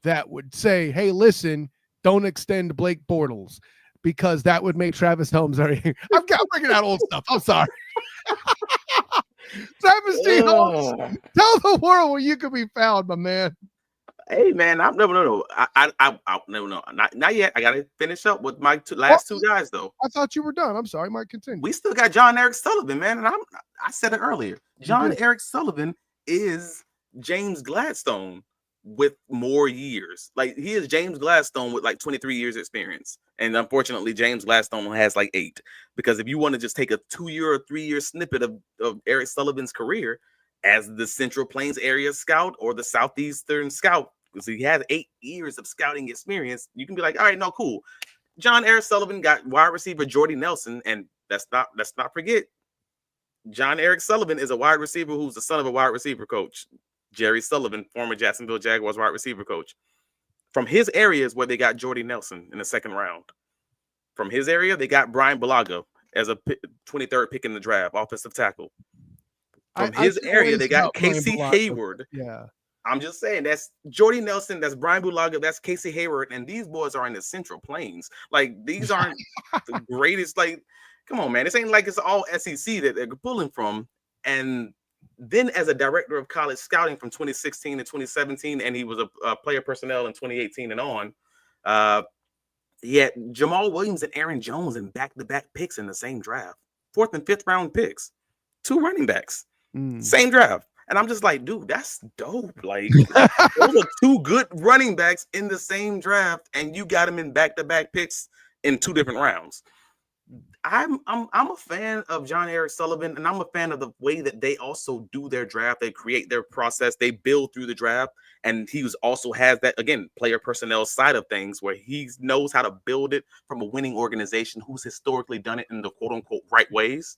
Speaker 1: that would say, "Hey, listen, don't extend Blake Bortles," because that would make Travis Holmes very angry. I'm bringing out old stuff. I'm sorry. Travis T. Holmes, tell the world where you can be found, my man.
Speaker 2: Hey, man, no, not yet. I gotta finish up with my last two guys, though.
Speaker 1: I thought you were done. I'm sorry, Mike. Continue.
Speaker 2: We still got John Eric Sullivan, man, and I said it earlier. John Eric Sullivan is James Gladstone with more years. Like, he is James Gladstone with like 23 years experience, and unfortunately, James Gladstone has like 8. Because if you want to just take a 2-year or 3-year snippet of Eric Sullivan's career as the Central Plains area scout or the Southeastern scout, because he has 8 years of scouting experience, you can be like, all right, no, cool. John Eric Sullivan got wide receiver Jordy Nelson, and let's not forget, John Eric Sullivan is a wide receiver who's the son of a wide receiver coach, Jerry Sullivan, former Jacksonville Jaguars wide receiver coach. From his area is where they got Jordy Nelson in the 2nd round. From his area, they got Brian Bulaga as a 23rd pick in the draft, offensive tackle. From his area, they got Casey Hayward.
Speaker 1: Yeah.
Speaker 2: I'm just saying, that's Jordy Nelson, that's Brian Bulaga, that's Casey Hayward, and these boys are in the Central Plains. Like, these aren't the greatest. Like, come on, man. This ain't like it's all SEC that they're pulling from. And then as a director of college scouting from 2016 to 2017, and he was a player personnel in 2018 and on, he had Jamal Williams and Aaron Jones in back-to-back picks in the same draft. 4th and 5th round picks. 2 running backs. Same draft. And I'm just like, dude, that's dope. Like, those are 2 good running backs in the same draft, and you got them in back-to-back picks in 2 different rounds. I'm a fan of John Eric Sullivan, and I'm a fan of the way that they also do their draft. They create their process. They build through the draft. And he also has that, again, player personnel side of things where he knows how to build it from a winning organization who's historically done it in the quote-unquote right ways.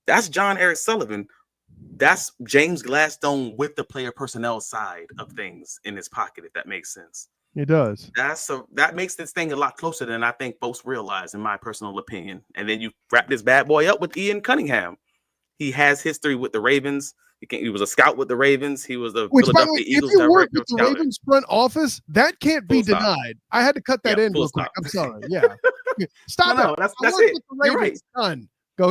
Speaker 2: That's John Eric Sullivan. That's James Gladstone with the player personnel side of things in his pocket, if that makes sense.
Speaker 1: It does.
Speaker 2: That makes this thing a lot closer than I think folks realize, in my personal opinion. And then you wrap this bad boy up with Ian Cunningham. He has history with the Ravens. He was a scout with the Ravens. He was the Philadelphia Eagles
Speaker 1: if you work
Speaker 2: director
Speaker 1: with the Ravens front office, that can't be denied. I had to cut that in real quick. I'm sorry. Yeah. Stop
Speaker 2: no,
Speaker 1: it.
Speaker 2: That's it. You're right.
Speaker 1: Done. Go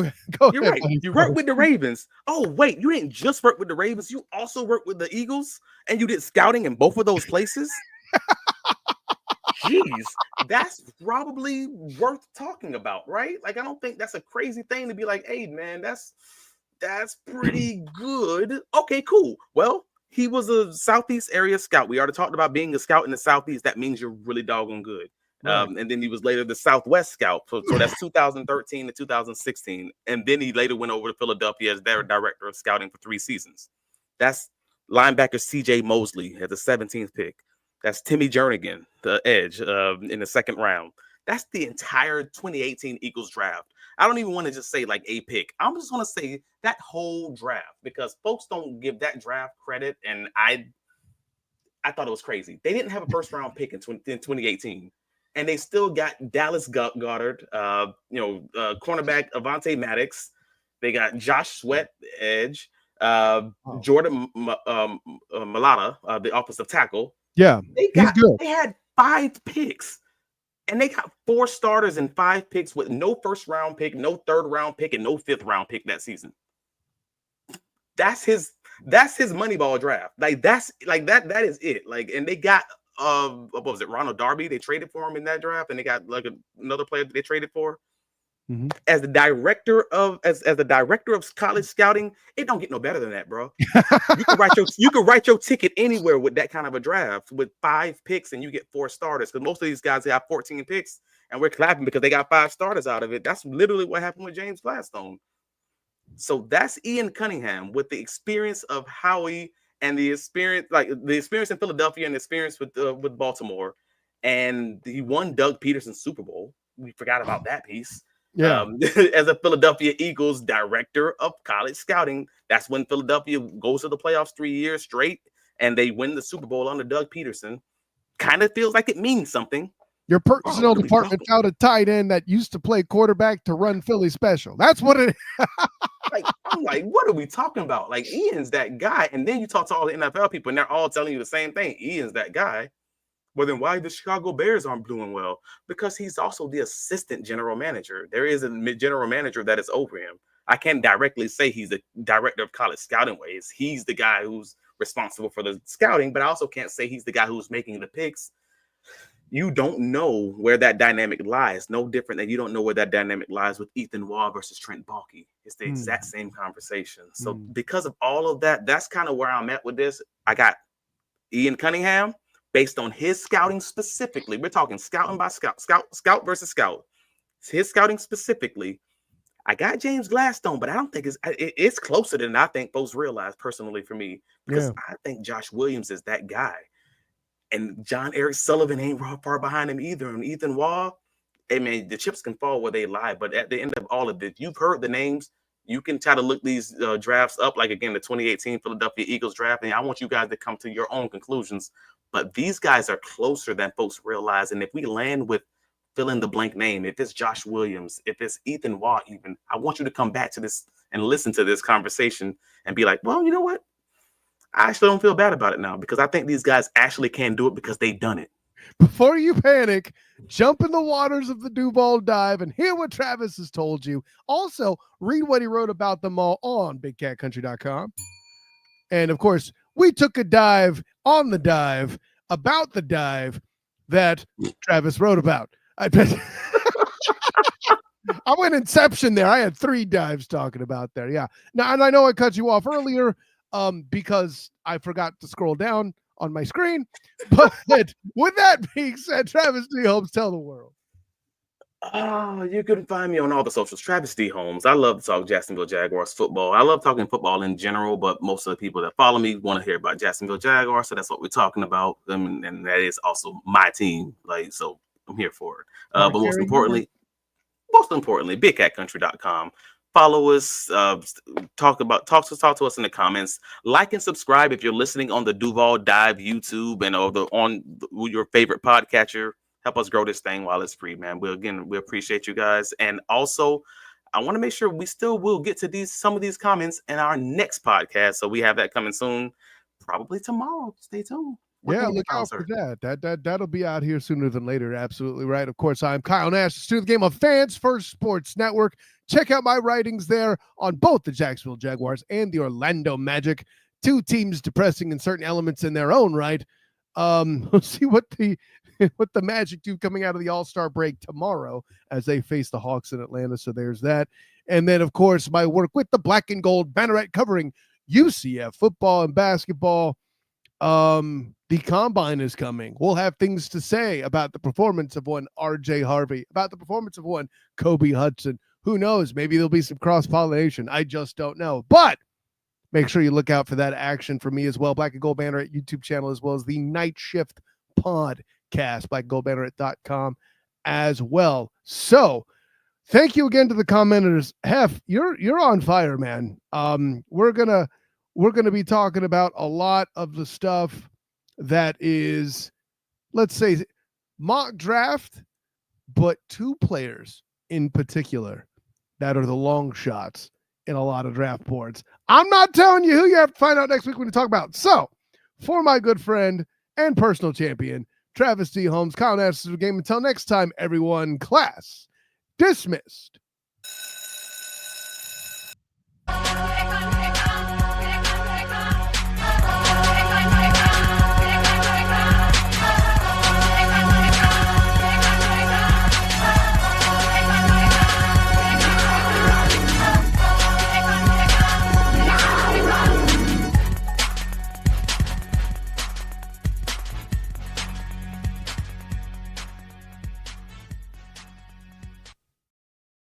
Speaker 2: You're
Speaker 1: ahead.
Speaker 2: right. You work with the Ravens. Oh, wait. You didn't just work with the Ravens. You also worked with the Eagles, and you did scouting in both of those places? Jeez, that's probably worth talking about, right? Like, I don't think that's a crazy thing to be like, hey, man, that's pretty good. Okay, cool. Well, he was a Southeast area scout. We already talked about being a scout in the Southeast. That means you're really doggone good.
Speaker 1: Right.
Speaker 2: And then he was later the Southwest scout. So that's 2013 to 2016. And then he later went over to Philadelphia as their director of scouting for 3 seasons. That's linebacker C.J. Mosley at the 17th pick. That's Timmy Jernigan, the edge, in the 2nd round. That's the entire 2018 Eagles draft. I don't even want to just say like a pick. I'm just want to say that whole draft, because folks don't give that draft credit. And I thought it was crazy. They didn't have a 1st round pick in 2018, and they still got Dallas Goddard, cornerback Avonte Maddox. They got Josh Sweat, edge, Jordan Mailata, the offensive tackle.
Speaker 1: Yeah, he's good.
Speaker 2: They had 5 picks. And they got 4 starters and 5 picks with no 1st round pick, no 3rd round pick, and no 5th round pick that season. That's his Moneyball draft. Like that is it. Like, and they got what was it, Ronald Darby? They traded for him in that draft, and they got like another player that they traded for.
Speaker 1: Mm-hmm.
Speaker 2: As the director of college scouting, it don't get no better than that, bro. You can write your ticket anywhere with that kind of a draft with 5 picks, and you get 4 starters. Because most of these guys have 14 picks, and we're clapping because they got 5 starters out of it. That's literally what happened with James Gladstone. So that's Ian Cunningham with the experience of Howie and the experience in Philadelphia and the experience with Baltimore, and he won Doug Peterson's Super Bowl. We forgot about that piece.
Speaker 1: Yeah.
Speaker 2: As a Philadelphia Eagles director of college scouting, that's when Philadelphia goes to the playoffs 3 years straight, and they win the Super Bowl under Doug Peterson. Kind of feels like it means something.
Speaker 1: Your personnel department found a tight end that used to play quarterback to run Philly special. That's what it is.
Speaker 2: I'm like, what are we talking about? Like, Ian's that guy. And then you talk to all the NFL people, and they're all telling you the same thing. Ian's that guy. Well, then why the Chicago Bears aren't doing well? Because he's also the assistant general manager. There is a general manager that is over him. I can't directly say he's the director of college scouting ways. He's the guy who's responsible for the scouting, but I also can't say he's the guy who's making the picks. You don't know where that dynamic lies. No different than you don't know where that dynamic lies with Ethan Waugh versus Trent Baalke. It's the exact same conversation. So because of all of that, that's kind of where I'm at with this. I got Ian Cunningham based on his scouting specifically. We're talking scouting by scout versus scout. His scouting specifically. I got James Gladstone, but I don't think it's closer than I think folks realize personally for me, because I think Josh Williams is that guy. And John Eric Sullivan ain't far behind him either. And Ethan Waugh, I mean, the chips can fall where they lie. But at the end of all of this, you've heard the names. You can try to look these drafts up, like, again, the 2018 Philadelphia Eagles draft. And I want you guys to come to your own conclusions. But these guys are closer than folks realize. And if we land with fill in the blank name, if it's Josh Williams, if it's Ethan Waugh even, I want you to come back to this and listen to this conversation and be like, well, you know what? I actually don't feel bad about it now, because I think these guys actually can do it because they've done it.
Speaker 1: Before you panic, jump in the waters of the Duval Dive and hear what Travis has told you. Also, read what he wrote about them all on BigCatCountry.com. And, of course, we took a dive on the dive about the dive that Travis wrote about. I went Inception there. I had 3 dives talking about there. Yeah. Now, and I know I cut you off earlier because I forgot to scroll down on my screen. But with that being said, Travis D. Holmes, tell the world.
Speaker 2: Oh, you can find me on all the socials. Travis D. Holmes. I love to talk Jacksonville Jaguars football. I love talking football in general, but most of the people that follow me want to hear about Jacksonville Jaguars, so that's what we're talking about. And that is also my team. So I'm here for it. But most importantly, BigCatCountry.com. Follow us, talk to us in the comments. Like and subscribe if you're listening on the Duval Dive YouTube and on your favorite podcatcher. Help us grow this thing while it's free, man. We appreciate you guys. And also, I want to make sure we still will get to some of these comments in our next podcast. So we have that coming soon, probably tomorrow. Stay tuned.
Speaker 1: Look out for that. That'll be out here sooner than later. Absolutely right. Of course, I'm Kyle Nash, the student of the game of Fans First Sports Network. Check out my writings there on both the Jacksonville Jaguars and the Orlando Magic. 2 teams depressing in certain elements in their own right. We'll see what the Magic do coming out of the All-Star break tomorrow as they face the Hawks in Atlanta. So there's that. And then, of course, my work with the Black and Gold Banneret covering UCF football and basketball. the combine is coming. We'll have things to say about the performance of one RJ Harvey, about the performance of one Kobe Hudson. Who knows? Maybe there'll be some cross-pollination. I just don't know. But make sure you look out for that action from me as well. Black and Gold Banner at YouTube channel, as well as the Night Shift podcast, blackandgoldbanner.com as well. So thank you again to the commenters. Hef, you're on fire, man. We're gonna be talking about a lot of the stuff that is, let's say, mock draft, but two players in particular that are the long shots in a lot of draft boards. I'm not telling you who. You have to find out next week when we talk about. So, for my good friend and personal champion, Travis D. Holmes, Kyle Nash, the game. Until next time, everyone, class dismissed.